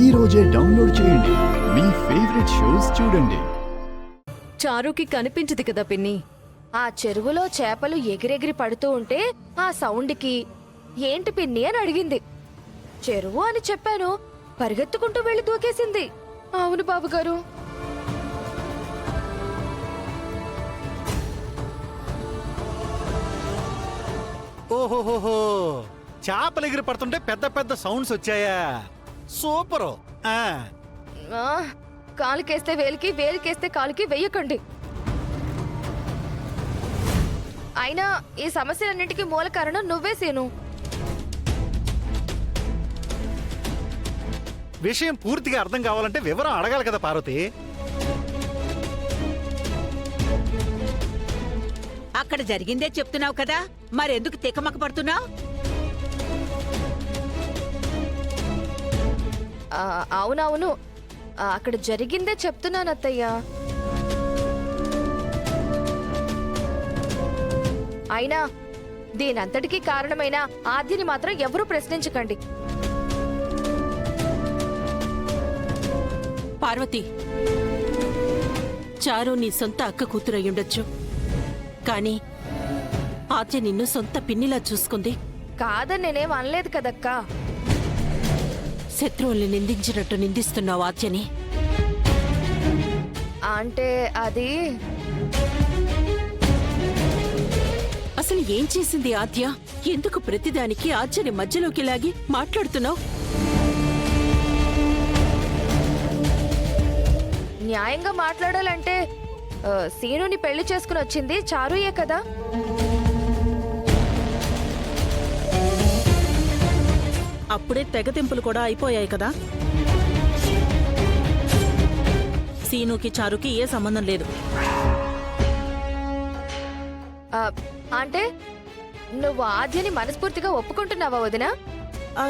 ఈ రోజే డౌన్లోడ్ చేయండి. మీ ఫేవరెట్ షోస్ చూడండి. చారుకి కనిపించదు కదా పిన్ని. ఆ చెరువులో చేపలు ఎగిరెగిరి పడుతూ ఉంటే ఆ సౌండ్కి ఏంటి పిన్ని అని అడిగింది. చెరువు అని చెప్పాను, పరిగెత్తుకుంటూ వెళ్లి దూకేసింది. అవును బాబుగారు. ఓహోహోహో, చేపలు ఎగిరి పడుతుంటే పెద్ద పెద్ద సౌండ్స్ వచ్చాయా? సూపరు. ఆ, కాలుకేస్తే వేలికి, వేలికేస్తే కాలుకి వెయ్యకండి. అయినా ఈ సమస్యలన్నింటికి మూల కారణం నువ్వే సీను. విషయం పూర్తిగా అర్థం కావాలంటే వివరం అడగాలి కదా పార్వతి. అక్కడ జరిగిందే చెప్తున్నావు కదా, మరెందుకు తికమక పడుతున్నావు? అవునవును, అక్కడ జరిగిందే చెప్తున్నాను అత్తయ్య. అయినా దీనంతటికీ కారణమైన ఆద్యని మాత్రం ఎవరూ ప్రశ్నించకండి. పార్వతి, చారు నీ సొంత అక్క కూతురయ్యుండొచ్చు, కానీ ఆద్య నిన్ను సొంత పిన్నిలా చూసుకుంది. కాదని నేనేం అనలేదు కదక్కా. శత్రువుల్ని నిందించినట్టు నిందిస్తున్నావు ఆద్యని. అంటే అది అసలు ఏం చేసింది ఆద్య? ఎందుకు ప్రతిదానికి ఆద్యని మధ్యలోకి లాగి మాట్లాడుతున్నావు? న్యాయంగా మాట్లాడాలంటే సీనుని పెళ్లి చేసుకుని వచ్చింది చారుయే కదా. అప్పుడే తెగతింపులు కూడా అయిపోయాయి కదా. సీనుకి చారుకి ఏ సంబంధం లేదు. అంటే నువ్వు ఆద్యని మనస్ఫూర్తిగా ఒప్పుకుంటున్నావా వదినా? ఆ,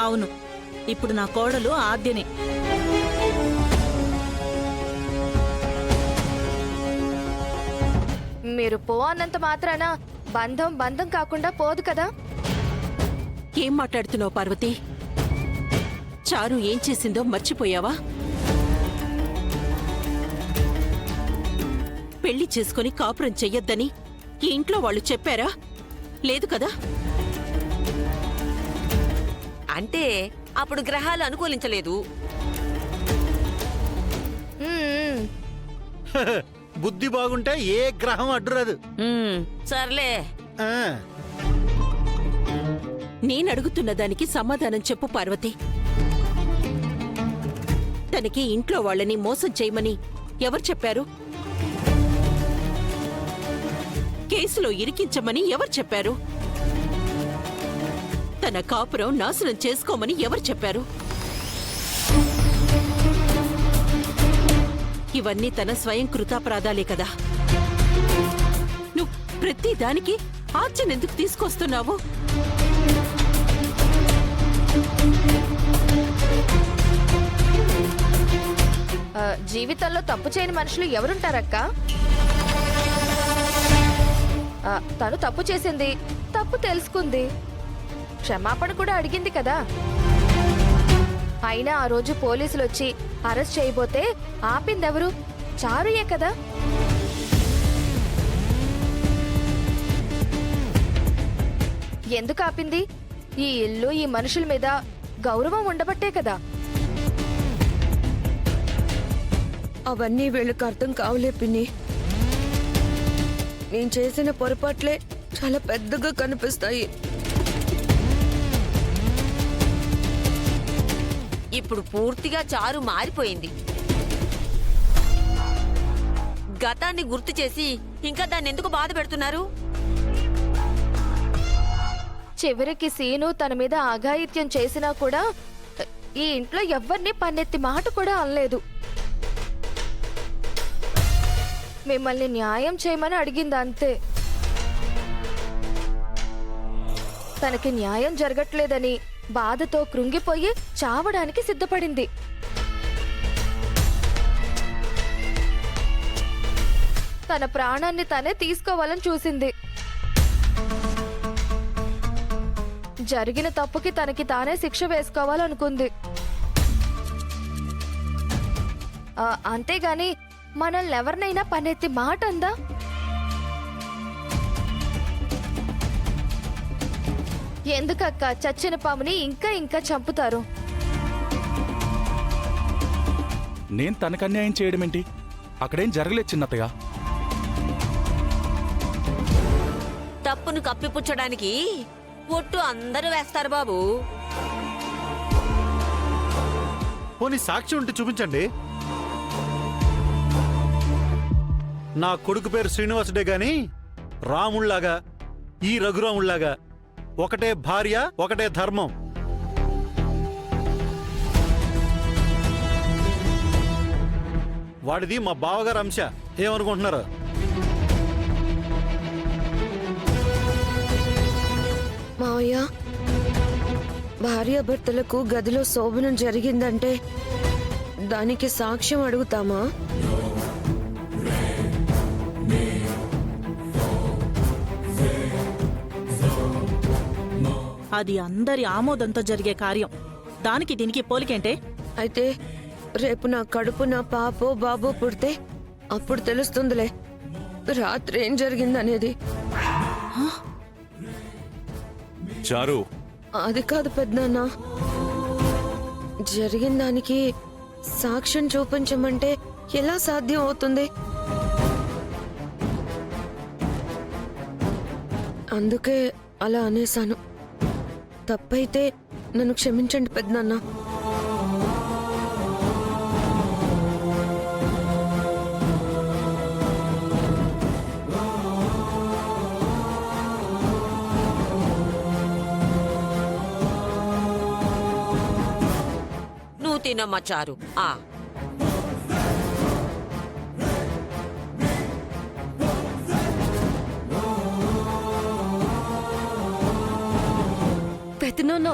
అవును, ఇప్పుడు నా కోడలు ఆద్యనే. మీరు పో అన్నంత మాత్రాన బంధం బంధం కాకుండా పోదు కదా. ఏం మాట్లాడుతున్నావు పార్వతి? చారు ఏం చేసిందో మర్చిపోయావా? పెళ్లి చేసుకుని కాపురం చెయ్యొద్దని ఈ ఇంట్లో వాళ్ళు చెప్పారా? లేదు కదా. అంటే అప్పుడు గ్రహాలు అనుకూలించలేదు. బుద్ధి బాగుంటే ఏ గ్రహం అడ్డురాదు. సర్లే, నేనడుగుతున్న దానికి సమాధానం చెప్పు పార్వతి. తనకి ఇంట్లో వాళ్ళని మోసం చేయమని ఎవరు చెప్పారు? కేసులో ఇరికించమని ఎవరు చెప్పారు? తన కాపురం నాశనం చేసుకోమని ఎవరు చెప్పారు? ఇవన్నీ తన స్వయం కృతాపరాధాలే కదా. నువ్వు ప్రతి దానికి ఆర్చనెందుకు తీసుకొస్తున్నావు? జీవితంలో తప్పు చేయని మనుషులు ఎవరుంటారక్క? తను తప్పు చేసింది, తప్పు తెలుసుకుంది, క్షమాపణ కూడా అడిగింది కదా. అయినా ఆ రోజు పోలీసులు వచ్చి అరెస్ట్ చేయబోతే ఆపిందెవరు? చారుయే కదా. ఎందుకు ఆపింది? ఈ ఇల్లు, ఈ మనుషుల మీద గౌరవం ఉండబట్టే కదా. అవన్నీ వీళ్ళకి అర్థం కావలే పిన్ని. నేను చేసిన పొరపాట్లే చాలా పెద్దగా కనిపిస్తాయి. ఇప్పుడు పూర్తిగా చారు మారిపోయింది. గతాన్ని గుర్తు చేసి ఇంకా దాన్ని ఎందుకు బాధ పెడుతున్నారు? చివరికి సీను తన మీద అఘాయిత్యం చేసినా కూడా ఈ ఇంట్లో ఎవ్వరిని పన్నెత్తి మాట కూడా అనలేదు. మిమ్మల్ని న్యాయం చేయమని అడిగింది అంతే. తనకి న్యాయం జరగట్లేదని బాధతో కృంగిపోయి చావడానికి సిద్ధపడింది. తన ప్రాణాన్ని తనే తీసుకోవాలని చూసింది. జరిగిన తప్పుకి తనకి తానే శిక్ష వేసుకోవాలనుకుంది. అంతేగాని మనల్ని ఎవరినైనా పనెత్తి మాట అందా? ఎందుకక్క చచ్చిన పాముని ఇంకా ఇంకా చంపుతారు? నేను తనకు అన్యాయం చేయడమేంటి? అక్కడేం జరగలేదు చిన్నత్తగా. తప్పును కప్పిపుచ్చడానికి ఒట్టు అందరూ వేస్తారు బాబు. పోనీ సాక్షి ఉంటే చూపించండి. నా కొడుకు పేరు శ్రీనివాసుడే గాని రాముళ్లాగా ఈ రఘురాముళ్లాగా ఒకటే భార్య ఒకటే ధర్మం. వాడిది మా బావగారు అంశ. ఏమనుకుంటున్నారు? మావయ్య, భార్యాభర్తలకు గదిలో శోభనం జరిగిందంటే దానికి సాక్ష్యం అడుగుతామా? అది అందరి ఆమోదంతో జరిగే కార్యం. దానికి దీనికి పోలికేంటే? అయితే రేపు నా కడుపు నా పాపో బాబో పుడితే అప్పుడు తెలుస్తుందిలే రాత్రి ఏం జరిగిందనేది. చారు, అది కాదు పెద్దనాన్న, జరిగిన దానికి సాక్ష్యం చూపించమంటే ఎలా సాధ్యం అవుతుంది? అందుకే అలా అనేశాను. తప్పైతే నన్ను క్షమించండి పెద్దనాన్న. నువ్వు తినమ్మా చారు. పెద్దనాన్న,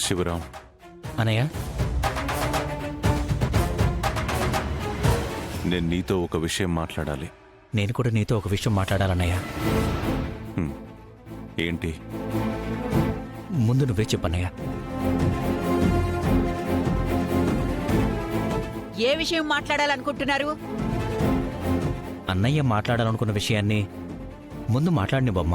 శివరాం అనయ్య, నేను నీతో ఒక విషయం మాట్లాడాలి. నేను కూడా నీతో ఒక విషయం మాట్లాడాలన్నయ్య. ఏంటి? ముందు నువ్వే చెప్పన్నయ్య. ఏ విషయం మాట్లాడాలనుకుంటున్నారు? అన్నయ్య మాట్లాడాలనుకున్న విషయాన్ని ముందు మాట్లాడిని బొమ్మ.